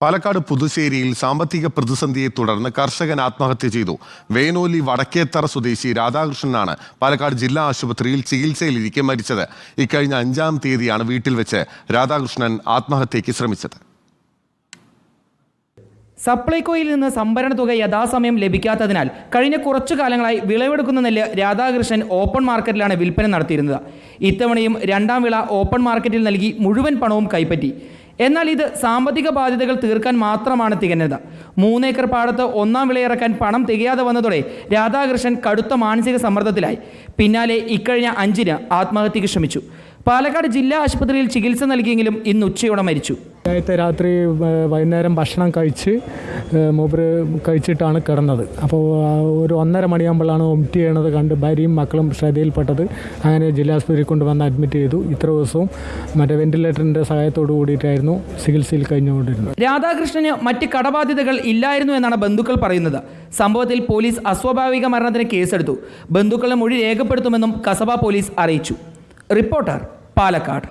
പാലക്കാട് പുതുശ്ശേരിയിൽ സാമ്പത്തിക പ്രതിസന്ധിയെ തുടർന്ന് കർഷകൻ ആത്മഹത്യ ചെയ്തു. വേനോലി വടക്കേത്തറ സ്വദേശി രാധാകൃഷ്ണനാണ് പാലക്കാട് ജില്ലാ ആശുപത്രിയിൽ ചികിത്സയിലിരിക്കെ മരിച്ചത്. ഇക്കഴിഞ്ഞ 5-ാം തീയതിയാണ് വീട്ടിൽ വെച്ച് രാധാകൃഷ്ണൻ ആത്മഹത്യയ്ക്ക് ശ്രമിച്ചത്. സപ്ലൈകോയിൽ നിന്ന് സംഭരണ തുക യഥാസമയം ലഭിക്കാത്തതിനാൽ കഴിഞ്ഞ കുറച്ചു കാലങ്ങളായി വിളവെടുക്കുന്ന നെല്ല് രാധാകൃഷ്ണൻ ഓപ്പൺ മാർക്കറ്റിലാണ് വിൽപ്പന നടത്തിയിരുന്നത്. ഇത്തവണയും 2-ാം വിള ഓപ്പൺ മാർക്കറ്റിൽ നൽകി മുഴുവൻ പണവും കൈപ്പറ്റി. എന്നാൽ ഇത് സാമ്പത്തിക ബാധ്യതകൾ തീർക്കാൻ മാത്രമാണ് തികഞ്ഞത്. 3 ഏക്കർ പാടത്ത് 1-ാം വിളയിറക്കാൻ പണം തികയാതെ വന്നതോടെ രാധാകൃഷ്ണൻ കടുത്ത മാനസിക സമ്മർദ്ദത്തിലായി. പിന്നാലെ ഇക്കഴിഞ്ഞ 5-ന് ആത്മഹത്യയ്ക്ക് ശ്രമിച്ചു. പാലക്കാട് ജില്ലാ ആശുപത്രിയിൽ ചികിത്സ നൽകിയെങ്കിലും ഇന്ന് ഉച്ചയോടെ മരിച്ചു. രാത്രി വൈകുന്നേരം ഭക്ഷണം മൂപ്പര് കഴിച്ചിട്ടാണ് കിടന്നത്. അപ്പോൾ ഒരു 1:30 മണിയാകുമ്പോഴാണ് വൊമിറ്റ് ചെയ്യണത് കണ്ട് ഭാര്യയും മക്കളും ശ്രദ്ധയിൽപ്പെട്ടത്. അങ്ങനെ ജില്ലാ ആശുപത്രിയിൽ കൊണ്ടുവന്ന് അഡ്മിറ്റ് ചെയ്തു. ഇത്ര ദിവസവും വെന്റിലേറ്ററിൻ്റെ സഹായത്തോടു കൂടിയിട്ടായിരുന്നു ചികിത്സയിൽ കഴിഞ്ഞുകൊണ്ടിരുന്നത്. രാധാകൃഷ്ണന് മറ്റ് കടബാധ്യതകൾ ഇല്ലായിരുന്നു എന്നാണ് ബന്ധുക്കൾ പറയുന്നത്. സംഭവത്തിൽ പോലീസ് അസ്വാഭാവിക മരണത്തിന് കേസെടുത്തു. ബന്ധുക്കളുടെ മൊഴി രേഖപ്പെടുത്തുമെന്നും കസബ പോലീസ് അറിയിച്ചു. റിപ്പോർട്ടർ, പാലക്കാട്.